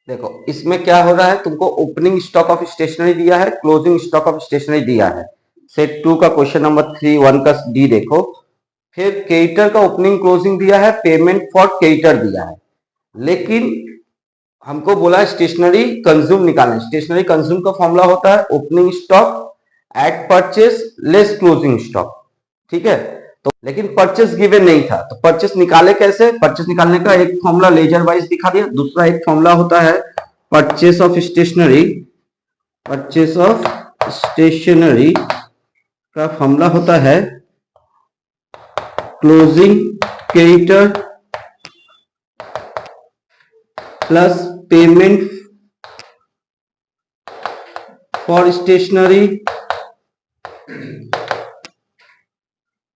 देखो इसमें क्या हो रहा है, तुमको ओपनिंग स्टॉक ऑफ स्टेशनरी दिया है, क्लोजिंग स्टॉक ऑफ स्टेशनरी दिया है। सेट 2 का क्वेश्चन नंबर 3 1 का डी देखो। फिर क्रेडिटर का ओपनिंग क्लोजिंग दिया है, पेमेंट फॉर क्रेडिटर दिया है, लेकिन हमको बोला है स्टेशनरी कंज्यूम निकालना है। स्टेशनरी कंज्यूम का फॉर्मूला होता है opening stock at purchase less closing stock, ठीक है। तो लेकिन परचेस गिवन नहीं था, तो परचेस निकाले कैसे? परचेस निकालने का एक फॉर्मूला लेजर वाइज दिखा दिया, दूसरा एक फॉर्मूला होता है purchase of stationery. Purchase of stationery का फॉर्मूला होता है closing creditor plus payment for stationery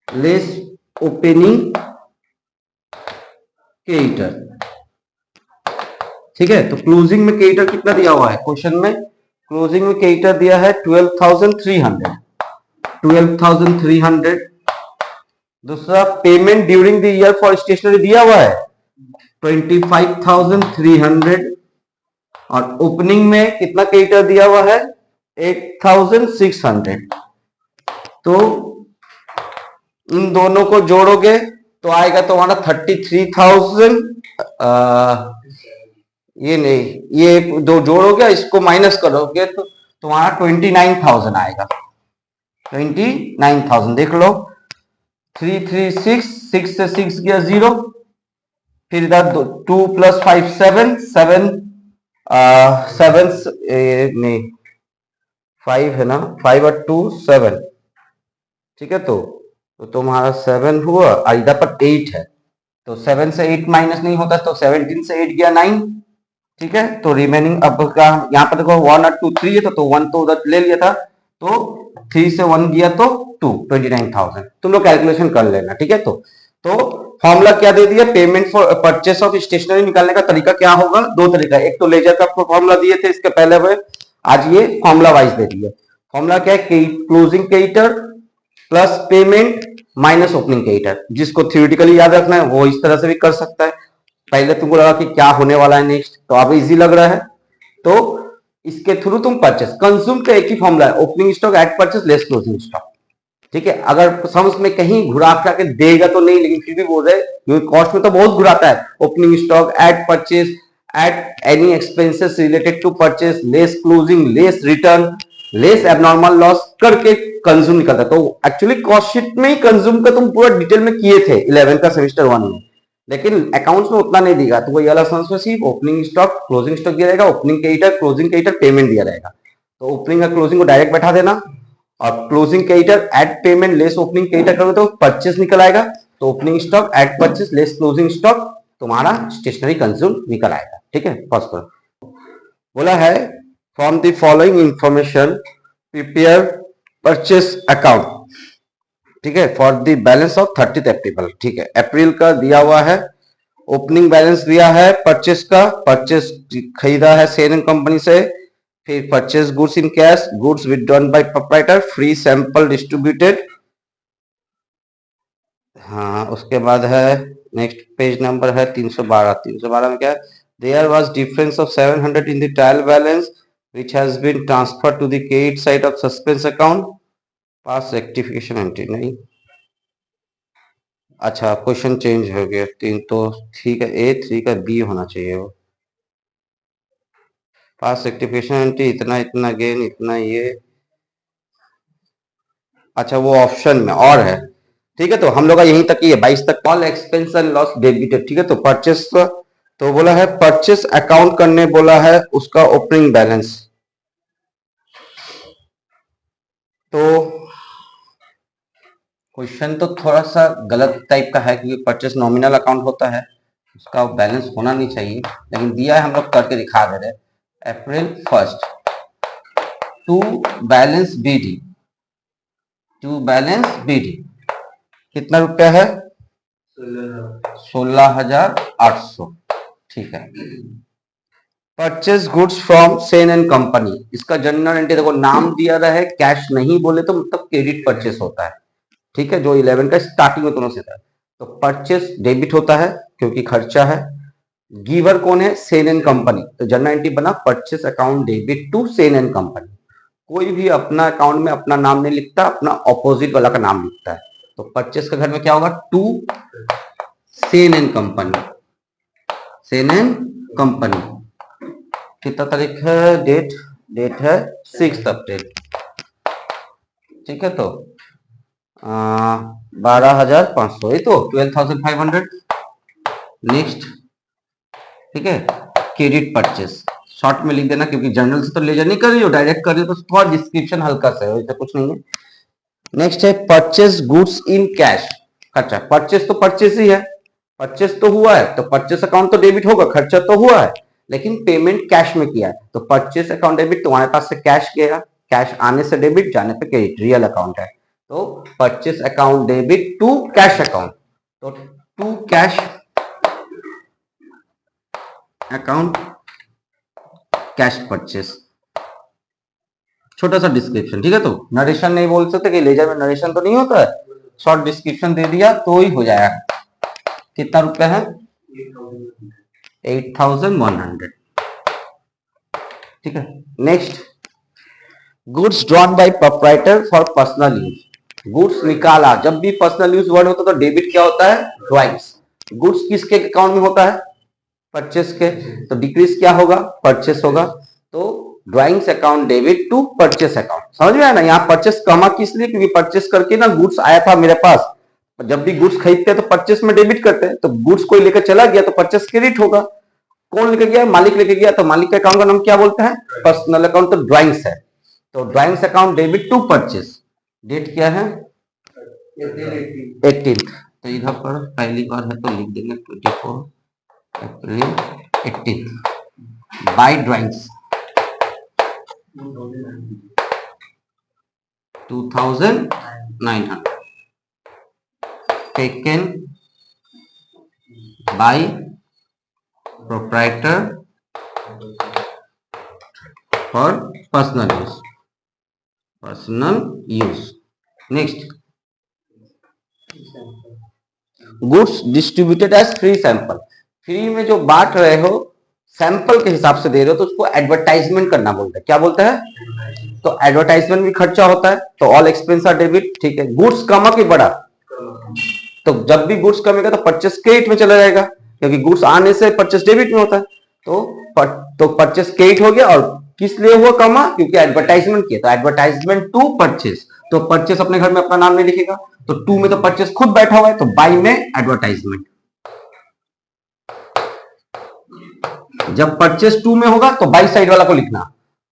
less opening creditor, ठीक है। तो क्लोजिंग में क्रेडिटर कितना दिया हुआ है क्वेश्चन में? क्लोजिंग में क्रेडिटर दिया है 12,300। 12,300। दूसरा payment during the year for stationery दिया हुआ है 25,300। और ओपनिंग में कितना क्रेडिटर दिया हुआ है 8,600। तो इन दोनों को जोड़ोगे तो आएगा तुम्हारा 33,000। ये नहीं, ये दो जोड़ोगे इसको माइनस करोगे तो तुम्हारा 29,000 आएगा। 29,000 देख लो। 336, 6 से 6 गया 0, फिर इधर 2 + 5 7 7 7 नहीं 5 है ना, 5 और 2 7, ठीक है। तो तुम्हारा 7 हुआ और इधर पर 8 है, तो 7 से 8 माइनस नहीं होता, तो 17 से 8 गया 9, ठीक है। तो रिमेनिंग अब का यहाँ पर देखो 1 और 2 3 है, तो 1 तो उधर ले लिया था, तो 3 से 1 गया तो 2, 29,000। तुम लोग कैलकुलेशन कर लेना, ठीक है। तो फॉर्मूला क्या दे दिया? Payment for purchase of stationery निकालने का तरीका क्या होगा? दो तरीका, एक तो लेजर का फॉर्मूला दिए थे इसके पहले हुए, आज ये फॉर्मूला वाइज दे दिए। फॉर्मूला क्या है? Closing creditor plus payment minus opening creditor. जिसको थ्योरेटिकली याद रखना है वो इस तरह से भी कर सकता है। पहले तुमको लगा कि क्या होने वाला है नेक्स्ट, तो अब इजी लग रहा है, तो इसके थ्रू तुम परचेस कंज्यूम का एक ही फॉर्मूला है, opening stock at purchase less closing stock, ठीक है। अगर समझ में कहीं घुरा के देगा तो नहीं, लेकिन फिर भी बोल रहे क्योंकि कॉस्ट में तो बहुत घुराता है। Opening stock at purchase at any expenses related to purchase less closing less return less abnormal loss करके कंज्यूम निकलता है। तो एक्चुअली कॉस्ट शीट में ही कंज्यूम का तुम पूरा डिटेल में किए थे 11 का सेमेस्टर 1 में, लेकिन अकाउंट्स में उतना नहीं दिया। तो वही वाला समझ में सिर्फ ओपनिंग स्टॉक क्लोजिंग स्टॉक दिया रहेगा, opening creditor closing creditor payment दिया रहेगा। तो ओपनिंग और क्लोजिंग को डायरेक्ट बैठा देना, और closing creditor at payment less opening creditor करोगे तो परचेस निकल आएगा। तो opening stock at purchase less closing stock तुम्हारा स्टेशनरी कंज्यूम निकल आएगा, ठीक है। फर्स्ट करो, बोला है from the following information prepare purchase account, ठीक है, for the balance of 30th April, ठीक है। अप्रैल का दिया हुआ है, ओपनिंग बैलेंस दिया है परचेस का, परचेस खरीदा है सेन एंड कंपनी से, फिर purchase goods in cash, goods withdrawn bye proprietor, free sample distributed, हाँ। उसके बाद है नेक्स्ट पेज नंबर है 312। 312 में क्या है? There was difference of 700 in the trial balance which has been transferred to the credit side of suspense account, pass rectification entry नहीं, अच्छा क्वेश्चन चेंज हो गया। 3 तो ठीक है, A3 का B होना चाहिए वो, पास रेक्टिफिकेशन एंट्री इतना इतना गेन इतना ये, अच्छा वो ऑप्शन में और है, ठीक है। तो हम लोग का यहीं तक ही है 22 तक। All expense and loss debited, ठीक है। तो परचेस तो बोला है परचेस अकाउंट करने बोला है उसका ओपनिंग बैलेंस, तो क्वेश्चन तो थोड़ा सा गलत टाइप का है क्योंकि परचेस नॉमिनल अकाउंट होता है, उसका बैलेंस होना नहीं चाहिए, लेकिन दिया है हम लोग करके दिखा दे रहे। April 1 to balance BD, to balance BD कितना रुपया है? 16,800, ठीक है। Purchase goods from Sen and company, इसका जनरल एंट्री देखो नाम दिया रहा है, कैश नहीं बोले तो मतलब क्रेडिट परचेस होता है, ठीक है। जो 11 का स्टार्टिंग में दोनों से था, तो परचेस डेबिट होता है क्योंकि खर्चा है, गिवर कौन है? Sen and company. तो जनरल एंट्री बना purchase account debit to Sen and company. कोई भी अपना अकाउंट में अपना नाम नहीं लिखता, अपना ऑपोजिट वाला का नाम लिखता है। तो परचेस के घर में क्या होगा? To Sen and company, Sen and company. कितना तारीख है? डेट है 6 अप्रैल। ठीक है, तो 12,500, ये तो 12,500। नेक्स्ट, ठीक है, क्रेडिट परचेस शॉर्ट में लिख देना, क्योंकि जनरल से तो लेजर नहीं कर रही हो, डायरेक्ट कर रही हो, तो थोड़ा डिस्क्रिप्शन हल्का सा है, वैसे कुछ नहीं है। नेक्स्ट है परचेस गुड्स इन कैश। खर्चा, परचेस तो परचेस ही है, परचेस तो हुआ है, तो परचेस अकाउंट तो डेबिट होगा, खर्चा तो हुआ है, लेकिन पेमेंट कैश में किया है, तो परचेस अकाउंट डेबिट। तुम्हारे पास से कैश गया, कैश आने से डेबिट, जाने पे क्रेडिट, रियल अकाउंट है। तो purchase account debit to cash account, तो to cash account cash purchase. छोटा सा डिस्क्रिप्शन, ठीक है, तो नरेशन नहीं बोल सकते कि लेजर में नरेशन तो नहीं होता है, शॉर्ट डिस्क्रिप्शन दे दिया तो ही हो जाएगा। कितना रुपए है? 8,100। ठीक है, next, goods drawn by proprietor for personal use. Goods निकाला, जब भी पर्सनल यूज वर्ड होता है तो डेबिट क्या होता है? ड्रॉइंग्स। गुड्स किसके अकाउंट में होता है? परचेस के, तो डिक्रीज क्या होगा? परचेस होगा। तो drawings account debit to purchase account. समझ में आया ना? यहाँ परचेस कमा किस लिए? क्योंकि परचेस करके ना गुड्स आया था मेरे पास, जब भी गुड्स खरीदते हैं तो परचेस में डेबिट करते हैं, तो गुड्स कोई लेकर चला गया तो परचेस क्रेडिट होगा। कौन लेके गया? मालिक लेके गया, तो मालिक के अकाउंट का नाम क्या बोलते हैं? पर्सनल अकाउंट, तो ड्रॉइंग्स है। तो drawings account debit to purchase. Date क्या है? 18th। तो इधर पर पहली बार है तो लिख देंगे 24 April 18th by drawings 2,900 taken by proprietor for personal use, personal use. Next, goods distributed as free sample. Free में जो बांट रहे हो, सैंपल के हिसाब से दे रहे हो, तो उसको एडवर्टाइजमेंट करना बोलते हैं। क्या बोलते हैं? तो एडवर्टाइजमेंट भी खर्चा होता है, तो ऑल एक्सपेंस आर डेबिट। ठीक है, गुड्स कमा कि बढ़ा? तो जब भी गुड्स कमेगा तो परचेस क्रेडिट में चला जाएगा, क्योंकि गुड्स आने से परचेस डेबिट में होता है। तो परचेस क्रेडिट हो गया, और किस लिए हुआ कमा? क्योंकि एडवर्टाइजमेंट किया, तो एडवर्टाइजमेंट टू परचेस। तो परचेस अपने घर में अपना नाम नहीं लिखेगा, तो टू में तो परचेस खुद बैठा हुआ है, तो बाई में एडवर्टाइजमेंट। जब परचेस टू में होगा तो बाई साइड वाला को लिखना।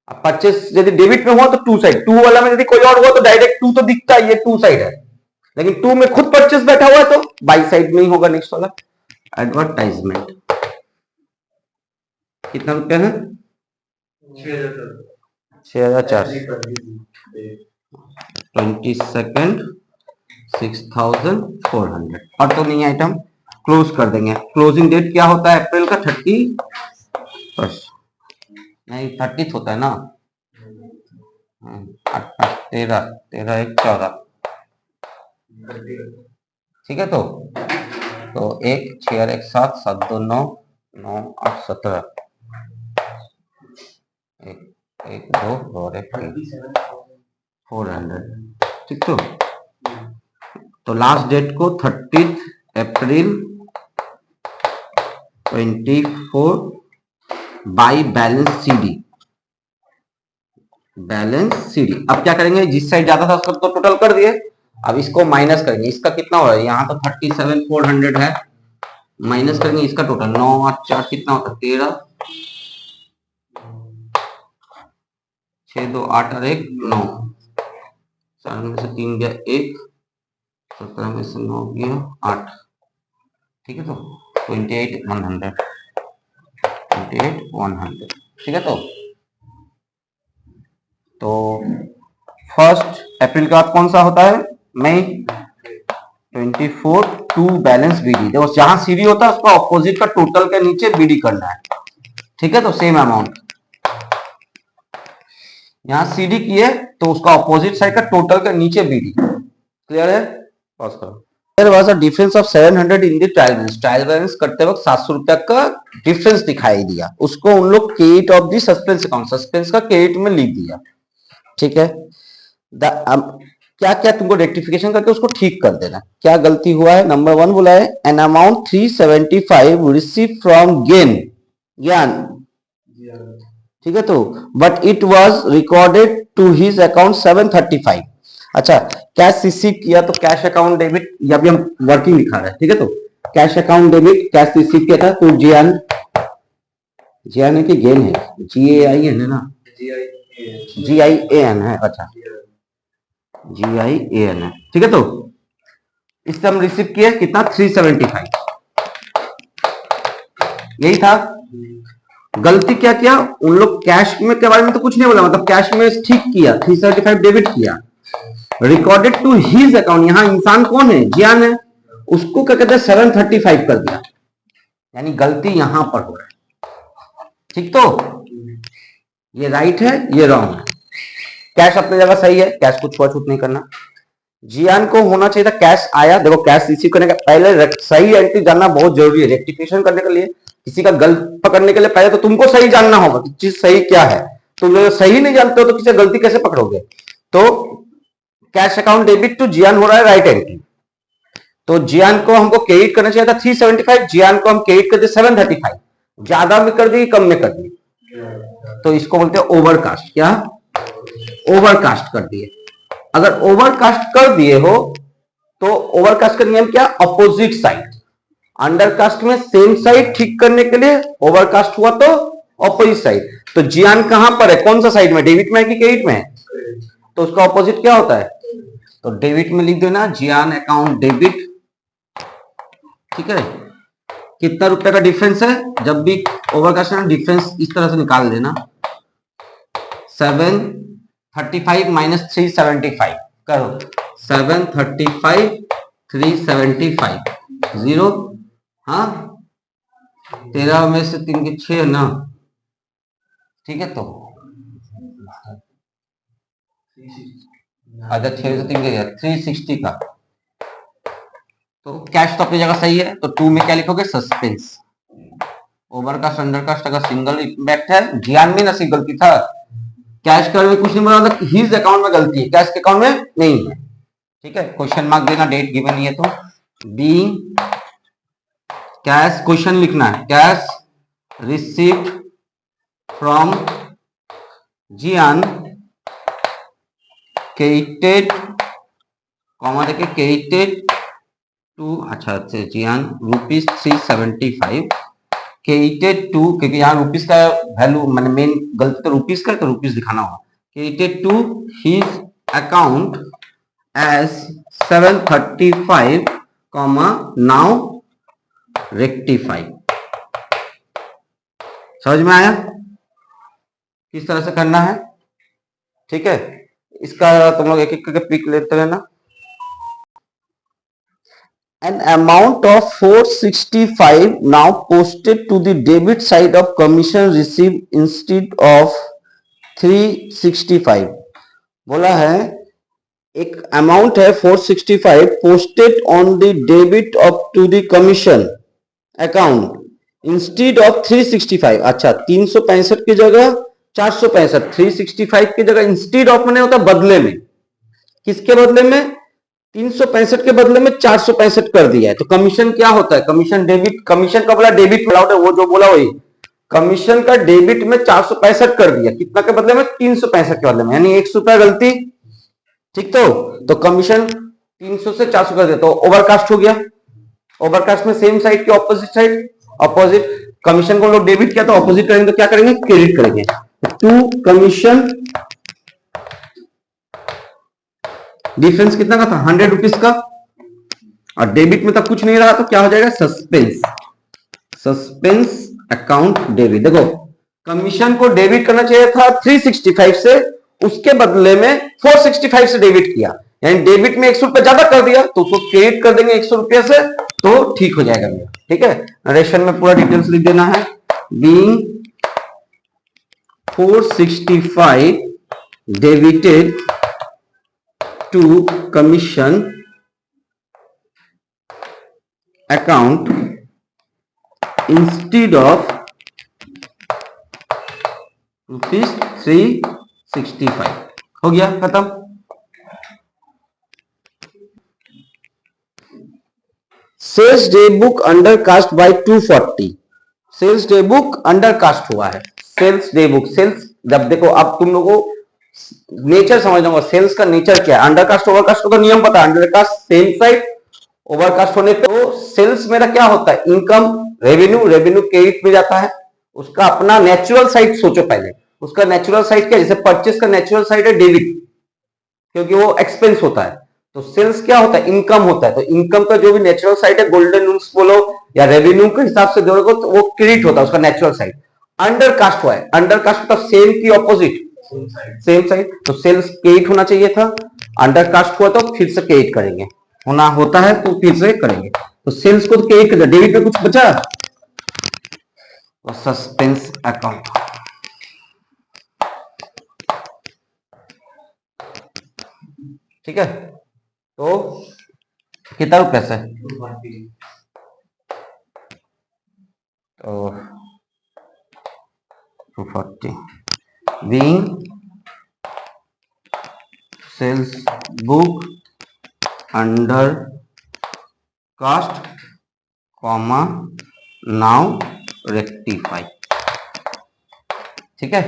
अब परचेस यदि डेबिट में हुआ तो टू साइड, टू वाला में यदि कोई और हुआ तो डायरेक्ट टू तो दिखता है, ये टू साइड है, लेकिन टू में खुद परचेस बैठा हुआ है तो बाई साइड में ही होगा नेक्स्ट वाला एडवर्टाइजमेंट। कितना रुपया है? 6,400। 22nd 6,400। और तो नहीं आइटम, क्लोज कर देंगे। क्लोजिंग डेट क्या होता है अप्रैल का? 31st नहीं, 30th होता है ना। 13 13 1 14। ठीक है, तो 1 6 1 7 7 2 9 9 8 17 1 2 और 1 400। ठीक, तो लास्ट डेट को 30 अप्रैल 24 by balance CD. Balance CD. अब क्या करेंगे? जिस साइड ज्यादा था उसको तो टोटल कर दिए, अब इसको माइनस करेंगे। इसका कितना हो रहा है? यहाँ तो 37,400 है, माइनस करेंगे इसका टोटल। 9 8 4 कितना होता है? 13 6 2 8 और 1 9। 4 में से 3 गया 1, 17 में से 9 गया 8। ठीक है, तो 28,100। 28,100। ठीक है, तो 1 अप्रैल के बाद कौन सा होता है? मई 24 टू बैलेंस बीडी। देखो जहां सीडी होता है उसका ऑपोजिट का टोटल के नीचे बीडी करना है। ठीक है, तो सेम अमाउंट। यहां सीडी किए तो उसका ऑपोजिट साइड का टोटल के नीचे बीडी। क्लियर है? पॉज करो। There was a difference of 700 in the trial balance करते वक्त 700 रुपया का डिफरेंस दिखाई दिया, उसको उन लोग credit of the suspense account, suspense का क्रेडिट में लिख दिया। ठीक है, क्या क्या तुमको रेक्टिफिकेशन करके उसको ठीक कर देना। क्या गलती हुआ है? नंबर 1 बोला है एन अमाउंट 375 रिसीव फ्रॉम गेन, ज्ञान, ठीक है, तो but it was recorded to his account 735। अच्छा, कैश रिसीव किया तो कैश अकाउंट डेबिट, या भी हम वर्किंग लिखा रहे हैं, ठीक है, तो cash account debit, cash receive किया था तो जियान, जियान है कि गेन है? GAIN है ना, GIAN है, अच्छा GIAN है, ठीक है, तो इससे हम रिसीव किए कितना? 375, यही था। गलती क्या किया उन लोग? कैश में के बारे में तो कुछ नहीं बोला, मतलब कैश में ठीक किया, 375 डेबिट किया, रिकॉर्डेड टू हिज अकाउंट, यहां इंसान कौन है? जियान है, उसको क्या कहते हैं 735 कर दिया, यानी गलती यहां पर हो रहा है। ठीक, तो ये राइट है, ये रॉन्ग है। कैश अपनी जगह सही है, कैश को छुआ छूत नहीं करना। जियान को होना चाहिए था कैश आया, देखो कैश रिसीव करने का पहले सही एंट्री जानना बहुत जरूरी है रेक्टिफिकेशन करने के लिए। किसी का गलत पकड़ने के लिए पहले तो तुमको सही जानना होगा कि चीज सही क्या है। तुम लोग सही नहीं जानते हो तो किसी गलती कैसे पकड़ोगे? तो कैश अकाउंट डेबिट टू जियान हो रहा है राइट एंट्री, तो जियान को हमको क्रेडिट करना चाहिए था 375, जियान को हम क्रेडिट कर दिए 735, ज्यादा में कर दी कम में कर दी, तो इसको बोलते हैं ओवरकास्ट। क्या? ओवरकास्ट कर दिए। अगर ओवरकास्ट कर दिए हो तो ओवरकास्ट का नियम क्या? Opposite side. अंडरकास्ट में सेम साइड ठीक करने के लिए, ओवरकास्ट हुआ तो अपोजिट साइड। तो जियान कहां पर है? कौन सा साइड में? डेबिट में है कि क्रेडिट में है? तो उसका अपोजिट क्या होता है? तो डेबिट में लिख देना जियान अकाउंट डेबिट। ठीक है, कितना रुपए का डिफरेंस है? जब भी ओवरकास्ट है डिफरेंस इस तरह से निकाल लेना, 735 माइनस 375 करो, 735 375 जीरो, हाँ 13 में से 3 के 6 ना, ठीक है, तो अगर 6 से 3 के 360 का, तो कैश तो अपनी जगह सही है, तो 2 में क्या लिखोगे? सस्पेंस। ओवरकास्ट अंडरकास्ट अगर सिंगल इम्पैक्ट है, जियान में ना सिंगल गलती था, कैश में कुछ नहीं बोला था, हिज अकाउंट में गलती है, कैश के अकाउंट में नहीं है। ठीक है, क्वेश्चन मार्क देना, डेट गिवन नहीं है तो बीइंग कैश, क्वेश्चन लिखना है cash received from Gyan credited, comma देके क्रेडिटेड टू, अच्छा जियान रुपीज 375 क्रेडिटेड टू, क्योंकि यहाँ रुपीज का वैल्यू मैंने मेन गलती तो रुपीज का, तो रुपीज दिखाना होगा, credited to his account as 735 comma now rectify. समझ में आया किस तरह से करना है? ठीक है, इसका तुम लोग एक एक करके पिक लेते रहना। An amount of 465 now posted to the debit side of commission received instead of 365। बोला है एक अमाउंट है 465 posted on the debit of to the commission account instead of 365। अच्छा, 365 की जगह 465, 365 की जगह इंस्टेड ऑफ मैंने होता बदले में, किसके बदले में? 365 के बदले में 465 कर दिया है, तो कमीशन क्या होता है? कमीशन डेबिट, कमीशन का बोला डेबिट अलाउड है, वो जो बोला वही, कमीशन का डेबिट में 465 कर दिया, कितना के बदले में? 365 के बदले में, यानी 100 रुपया गलती। ठीक, तो कमीशन 300 से 400 कर दिया, तो ओवरकास्ट हो गया। ओवरकास्ट में सेम साइड के ऑपोजिट साइड, अपोजिट, कमीशन को लोग डेबिट किया तो ऑपोजिट करेंगे, तो क्या करेंगे? क्रेडिट करेंगे। टू कमीशन डिफरेंस कितना का था? 100 रुपीज का, और डेबिट में तब कुछ नहीं रहा, तो क्या हो जाएगा? सस्पेंस। Suspense account debit. देखो कमीशन को डेबिट करना चाहिए था 365 से, उसके बदले में 465 से डेबिट किया, यानी डेबिट में 100 रुपया ज्यादा कर दिया, तो उसको क्रेडिट कर देंगे 100 रुपया से, तो ठीक हो जाएगा भैया। ठीक है, नरेशन में पूरा डिटेल्स लिख देना है। Being 465 debited to commission account instead of ₹365 हो गया खत्म। Sales day book under cast by 240, sales day book under cast हुआ है। सेल्स डे बुक, सेल्स जब देखो, अब तुम लोगों को नेचर समझना होगा, सेल्स का नेचर क्या है। अंडरकास्ट ओवरकास्ट का तो नियम पता है, अंडरकास्ट सेम साइड, ओवरकास्ट होने पे तो सेल्स मेरा क्या होता है, इनकम, रेवेन्यू, रेवेन्यू क्रेडिट में जाता है। उसका अपना नेचुरल साइड सोचो पहले, उसका नेचुरल साइड क्या है, जैसे परचेस का नेचुरल साइड है डेबिट, क्योंकि वो एक्सपेंस होता है। तो सेल्स क्या होता है, इनकम होता है। तो इनकम का जो भी नेचुरल साइड है, गोल्डन रूल्स बोलो या रेवेन्यू के हिसाब से देखो तो वो क्रेडिट होता है, उसका नेचुरल साइड। अंडर कास्ट हुआ है, अंडर कास्ट मतलब सेम की ऑपोजिट, सेम साइड। तो सेल्स क्रेडिट होना चाहिए था, अंडर कास्ट हुआ तो फिर से क्रेडिट करेंगे, होना होता है तो फिर से करेंगे। तो सेल्स को तो क्रेडिट कर, डेबिट पे कुछ बचा तो सस्पेंस अकाउंट, ठीक है। तो कितना रुपया से, तो 240 being sales book under cost comma now rectify, ठीक है।